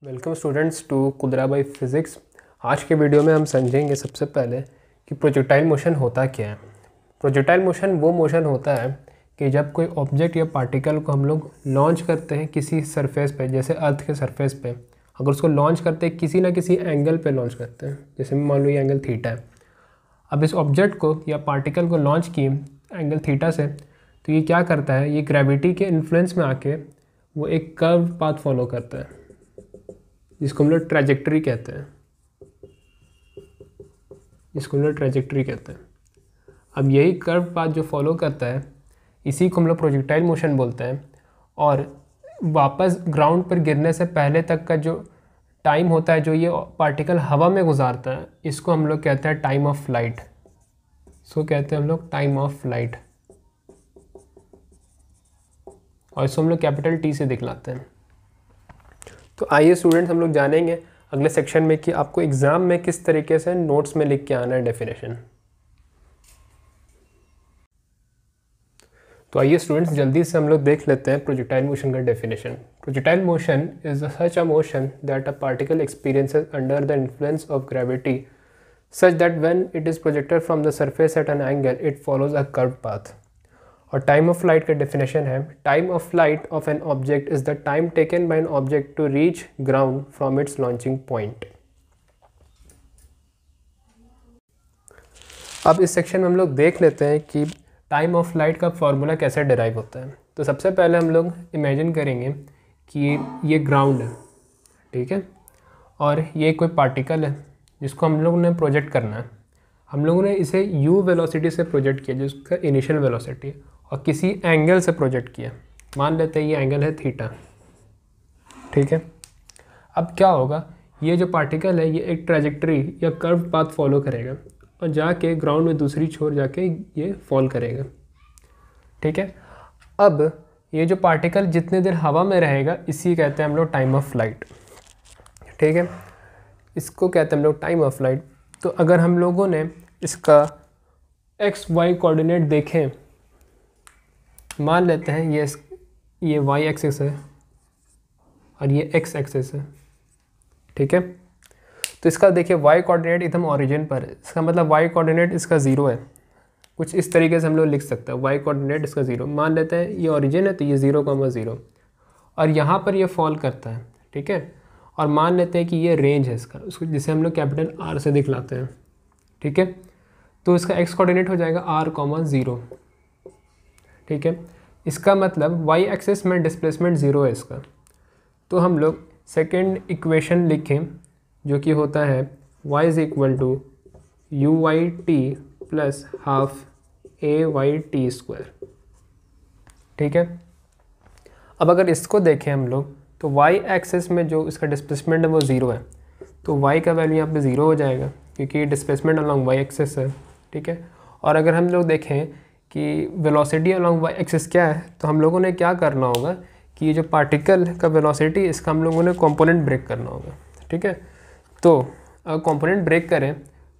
Welcome students to कुदरा by physics. आज के वीडियो में हम समझेंगे सबसे पहले कि प्रोजेक्टाइल मोशन होता क्या है। प्रोजेक्टाइल मोशन वो मोशन होता है कि जब कोई ऑब्जेक्ट या पार्टिकल को हम लोग लॉन्च करते हैं किसी सरफेस पे, जैसे अर्थ के सरफेस पे, अगर उसको लॉन्च करते हैं किसी ना किसी एंगल पे लॉन्च करते हैं, जैसे मान लो ये एंगल थीटा है। अब इस ऑब्जेक्ट को या पार्टिकल को लॉन्च किए एंगल थीटा से, तो ये क्या करता है, ये ग्रेविटी के इन्फ्लुएंस में आके वो एक कर्व पाथ फॉलो करता है जिसको हम लोग ट्रैजेक्टरी कहते हैं। अब यही कर्व पाथ जो फॉलो करता है इसी को हम लोग प्रोजेक्टाइल मोशन बोलते हैं। और वापस ग्राउंड पर गिरने से पहले तक का जो टाइम होता है जो ये पार्टिकल हवा में गुजारता है, इसको हम लोग कहते हैं टाइम ऑफ फ्लाइट। इसको कहते हैं हम लोग टाइम ऑफ फ्लाइट, और इसको हम लोग कैपिटल टी से दिखलाते हैं। तो आइए स्टूडेंट्स, हम लोग जानेंगे अगले सेक्शन में कि आपको एग्ज़ाम में किस तरीके से नोट्स में लिख के आना है डेफिनेशन। तो आइए स्टूडेंट्स, जल्दी से हम लोग देख लेते हैं प्रोजेक्टाइल मोशन का definition. Projectile motion is such a motion that a particle experiences under the influence of gravity such that when it is projected from the surface at an angle it follows a curve path. और time of flight का definition है, time of flight of an object is the time taken by an object to reach ground from its launching point. अब इस section में हम लोग देख लेते हैं कि टाइम ऑफ फ्लाइट का फॉर्मूला कैसे डिराइव होता है। तो सबसे पहले हम लोग इमेजिन करेंगे कि ये ग्राउंड है, ठीक है, और ये कोई पार्टिकल है जिसको हम लोगों ने प्रोजेक्ट करना है। हम लोगों ने इसे u वेलोसिटी से प्रोजेक्ट किया जिसका इनिशियल वेलोसिटी है, और किसी एंगल से प्रोजेक्ट किया। मान लेते हैं ये एंगल है थीटा, ठीक है। अब क्या होगा, ये जो पार्टिकल है ये एक ट्रैजेक्टरी या कर्व पाथ फॉलो करेगा और जाके ग्राउंड में दूसरी छोर जाके ये फॉल करेगा, ठीक है। अब ये जो पार्टिकल जितने देर हवा में रहेगा इसी कहते हैं हम लोग टाइम ऑफ फ्लाइट, ठीक है। इसको कहते हैं हम लोग टाइम ऑफ फ्लाइट। तो अगर हम लोगों ने इसका एक्स वाई कोऑर्डिनेट देखें, मान लेते हैं ये वाई एक्सिस है और ये एक्स एक्सिस है, ठीक है। तो इसका देखिए वाई कोऑर्डिनेट एकदम ओरिजिन पर है, इसका मतलब वाई कोऑर्डिनेट इसका ज़ीरो है। कुछ इस तरीके से हम लोग लिख सकते हैं, वाई कोऑर्डिनेट इसका ज़ीरो। मान लेते हैं ये ओरिजिन है तो ये 0,0 और यहाँ पर ये फॉल करता है, ठीक है। और मान लेते हैं कि ये रेंज है इसका, उसको जिसे हम लोग कैपिटल R से दिखलाते हैं, ठीक है। तो इसका एक्स कोऑर्डिनेट हो जाएगा R,0, ठीक है। इसका मतलब वाई एक्सिस में डिस्प्लेसमेंट 0 है इसका। तो हम लोग सेकेंड इक्वेशन लिखें जो कि होता है y is equal to u/t plus half a/t square, ठीक है। अब अगर इसको देखें हम लोग तो y एक्सिस में जो इसका डिस्प्लेसमेंट है वो 0 है, तो y का वैल्यू यहाँ पे 0 हो जाएगा क्योंकि डिस्प्लेसमेंट अलॉन्ग y एक्सिस है, ठीक है। और अगर हम लोग देखें कि वेलोसिटी अलॉन्ग y एक्सिस क्या है, तो हम लोगों ने क्या करना होगा कि ये जो पार्टिकल का वेलोसिटी इसका हम लोगों ने कंपोनेंट ब्रेक करना होगा, ठीक है। तो अगर कंपोनेंट ब्रेक करें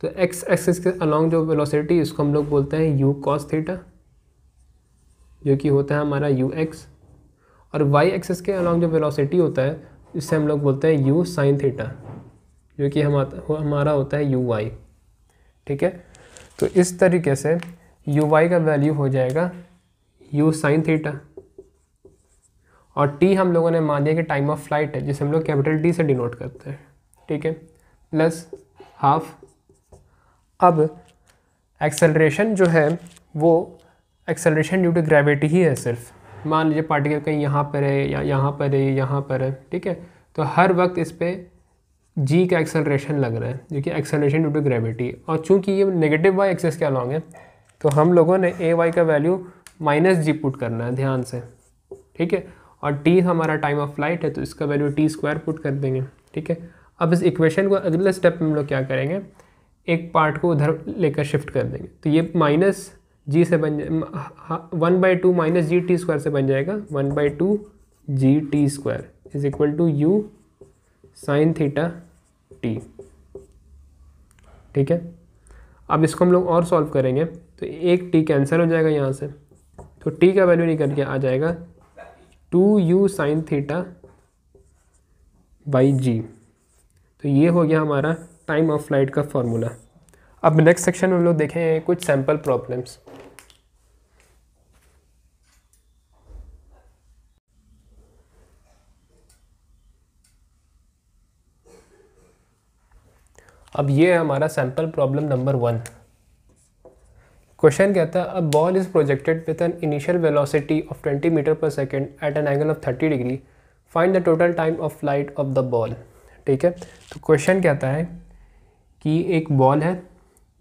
तो x एक्सिस के अलॉन्ग जो वेलोसिटी इसको हम लोग बोलते हैं u cos थीटा, जो कि होता है हमारा ux, और y एक्सिस के अलॉन्ग जो वेलोसिटी होता है इससे हम लोग बोलते हैं u sin थीटा, जो कि हमारा होता है uy, ठीक है। तो इस तरीके से uy का वैल्यू हो जाएगा u sin थीटा, और t हम लोगों ने मान दिया कि टाइम ऑफ फ्लाइट है जिसे हम लोग कैपिटल T से डिनोट करते हैं, ठीक है, प्लस हाफ। अब एक्सेलरेशन जो है वो एक्सेलरेशन ड्यू टू ग्रेविटी ही है सिर्फ। मान लीजिए पार्टिकल कहीं यहाँ पर है या यहाँ पर है, यहाँ पर है, ठीक है। तो हर वक्त इस पर g का एक्सेलरेशन लग रहा है जो कि एक्सेलरेशन ड्यू टू ग्रेविटी, और चूंकि ये नेगेटिव वाई एक्सिस के अलॉन्ग है तो हम लोगों ने ए वाई का वैल्यू -g पुट करना है ध्यान से, ठीक है। और t हमारा टाइम ऑफ फ्लाइट है तो इसका वैल्यू t² पुट कर देंगे, ठीक है। अब इस इक्वेशन को अगले स्टेप में हम लोग क्या करेंगे, एक पार्ट को उधर लेकर शिफ्ट कर देंगे, तो ये -g से बन 1/2 -gt² से बन जाएगा 1/2 gt² is equal to u sin theta t, ठीक है। अब इसको हम लोग और सॉल्व करेंगे तो एक t कैंसिल हो जाएगा यहाँ से, तो t का वैल्यू निकल के आ जाएगा 2u sin थीटा बाई जी। तो ये हो गया हमारा टाइम ऑफ फ्लाइट का फॉर्मूला। अब नेक्स्ट सेक्शन में हम लोग देखेंगे कुछ सैम्पल प्रॉब्लम्स। अब ये है हमारा सैम्पल प्रॉब्लम नंबर 1। क्वेश्चन कहता है a ball is projected with an initial velocity of 20 metre per second at an angle of 30 degree, find the total time of flight of the ball. ठीक है, तो question कहता है कि एक ball है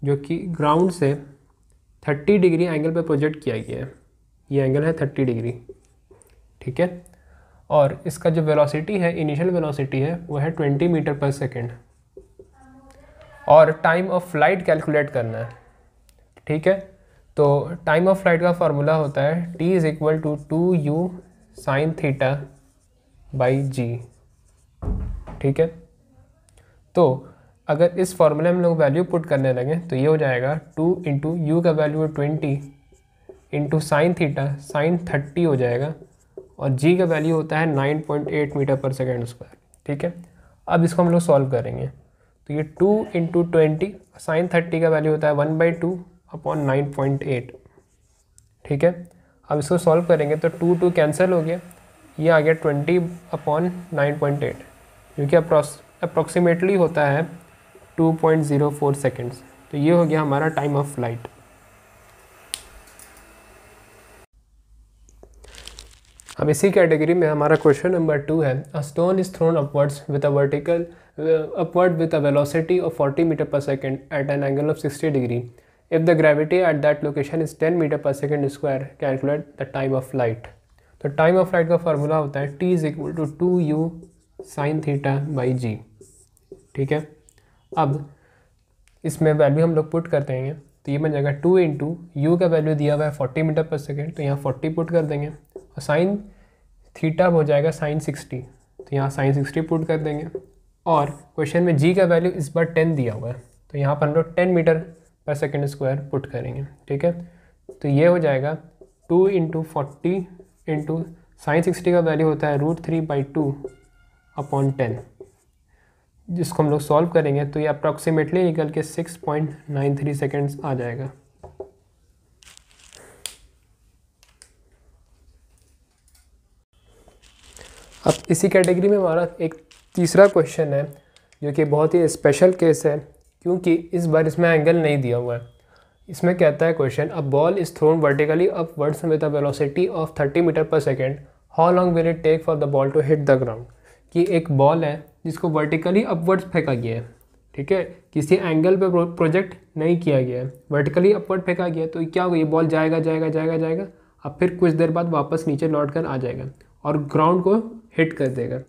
जो कि ग्राउंड से 30 डिग्री एंगल पर प्रोजेक्ट किया गया है। ये एंगल है 30 डिग्री। ठीक है, और इसका जो वेलोसिटी है, इनिशियल वेलोसिटी है, वो है 20 मीटर पर सेकेंड, और टाइम ऑफ फ्लाइट कैलकुलेट करना है। ठीक है, तो टाइम ऑफ फ्लाइट का फार्मूला होता है t is equal to 2u sine theta by g. ठीक है, तो अगर इस फार्मूले में हम लोग वैल्यू पुट करने लगे तो ये हो जाएगा 2 इंटू यू का value 20 into sine theta sine 30 हो जाएगा, और जी का वैल्यू होता है 9.8 मीटर पर सेकेंड स्क्वायर। ठीक है, अब इसको हम लोग सॉल्व करेंगे तो ये 2 इंटू 20 साइन 30 का वैल्यू होता है 1/2 अपॉन 9.8। ठीक है, अब इसको सॉल्व करेंगे तो 2 कैंसिल हो गया, ये आ गया 20 अपॉन 9.8, जो कि अप्रॉक्सीमेटली होता है 2.04 सेकेंड्स। तो ये हो गया हमारा टाइम ऑफ फ्लाइट। अब इसी कैटेगरी में हमारा क्वेश्चन नंबर 2 है a stone is thrown upwards with a vertical upward with a velocity of 40 metre per second at an angle of 60 degree. If the gravity at that location is 10 metre per second square, calculate the time of flight. तो time of flight का formula होता है t is equal to 2u sine theta by g. ठीक है, अब इसमें value हम लोग पुट करते हैं तो ये बन जाएगा 2 इंटू यू का वैल्यू दिया हुआ है 40 मीटर पर सेकेंड, तो यहाँ 40 पुट कर देंगे, और साइन थीटा हो जाएगा साइन 60, तो यहाँ साइन 60 पुट कर देंगे, और क्वेश्चन में जी का वैल्यू इस बार 10 दिया हुआ है तो यहाँ पर हम लोग 10 metre per second square put करेंगे। ठीक है, तो ये हो जाएगा 2 इंटू 40 इंटू साइन 60 का वैल्यू होता है √3/2 अपॉन 10, जिसको हम लोग सॉल्व करेंगे तो ये अप्रॉक्सीमेटली निकल के 6.93 सेकेंड्स आ जाएगा। अब इसी कैटेगरी में हमारा एक तीसरा क्वेश्चन है जो कि बहुत ही स्पेशल केस है, क्योंकि इस बार इसमें एंगल नहीं दिया हुआ है। इसमें कहता है question a ball is thrown vertically upwards with a velocity of 30 metre per second, how long will it take for the ball to hit the ground. कि एक बॉल है जिसको वर्टिकली अपवर्ड्स फेंका गया है। ठीक है, किसी एंगल पे प्रोजेक्ट नहीं किया गया है, वर्टिकली अपवर्ड फेंका गया है, तो क्या होगा, ये बॉल जाएगा जाएगा जाएगा जाएगा, अब फिर कुछ देर बाद वापस नीचे लौट कर आ जाएगा और ग्राउंड को हिट कर देगा।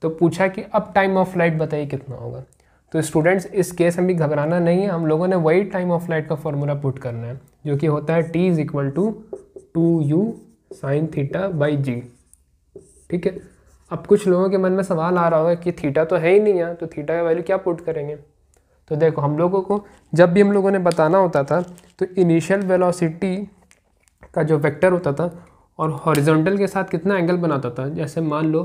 तो पूछा कि अब टाइम ऑफ फ्लाइट बताइए कितना होगा। तो स्टूडेंट्स इस केस में भी घबराना नहीं है, हम लोगों ने वही टाइम ऑफ फ्लाइट का फॉर्मूला पुट करना है जो कि होता है t is equal to 2u sine theta by g. ठीक है, अब कुछ लोगों के मन में सवाल आ रहा होगा कि थीटा तो है ही नहीं है, तो थीटा का वैल्यू क्या पुट करेंगे। तो देखो, हम लोगों को जब भी हम लोगों ने बताना होता था तो इनिशियल वेलोसिटी का जो वेक्टर होता था और हॉरिजॉन्टल के साथ कितना एंगल बनाता था। जैसे मान लो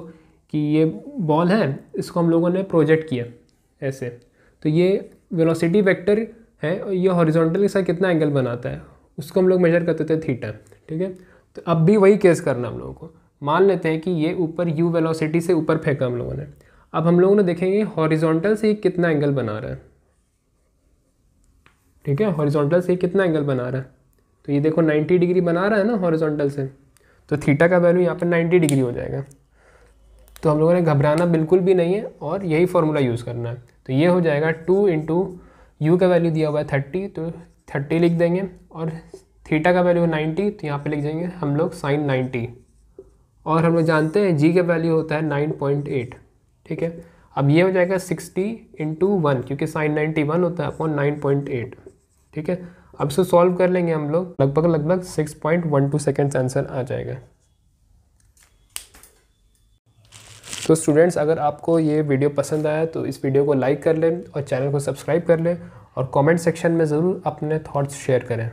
कि ये बॉल है, इसको हम लोगों ने प्रोजेक्ट किया ऐसे, तो ये वेलोसिटी वेक्टर है और ये हॉरिजॉन्टल के साथ कितना एंगल बनाता है उसको हम लोग मेजर करते थे थीटा। ठीक है, तो अब भी वही केस करना हम लोगों को। मान लेते हैं कि ये ऊपर u वेलोसिटी से ऊपर फेंका हम लोगों ने, अब हम लोगों ने देखेंगे हॉरिजॉन्टल से कितना एंगल बना रहा है। ठीक है, हॉरिजॉन्टल से कितना एंगल बना रहा है, तो ये देखो 90 डिग्री बना रहा है ना हॉरिजॉन्टल से, तो थीटा का वैल्यू यहाँ पर 90 डिग्री हो जाएगा। तो हम लोगों ने घबराना बिल्कुल भी नहीं है और यही फार्मूला यूज़ करना है। तो ये हो जाएगा 2 इंटू यू का वैल्यू दिया हुआ है 30, तो 30 लिख देंगे, और थीटा का वैल्यू 90, तो यहाँ पे लिख देंगे हम लोग साइन 90, और हम लोग जानते हैं जी का वैल्यू होता है 9.8। ठीक है, अब ये हो जाएगा 60 इंटू 1, क्योंकि साइन 91 होता है अपॉन 9.8। ठीक है, अब इसको सॉल्व कर लेंगे हम लोग, लगभग 6.12 सेकेंड्स आंसर आ जाएगा। तो स्टूडेंट्स, अगर आपको ये वीडियो पसंद आया तो इस वीडियो को लाइक कर लें और चैनल को सब्सक्राइब कर लें, और कमेंट सेक्शन में ज़रूर अपने थॉट्स शेयर करें।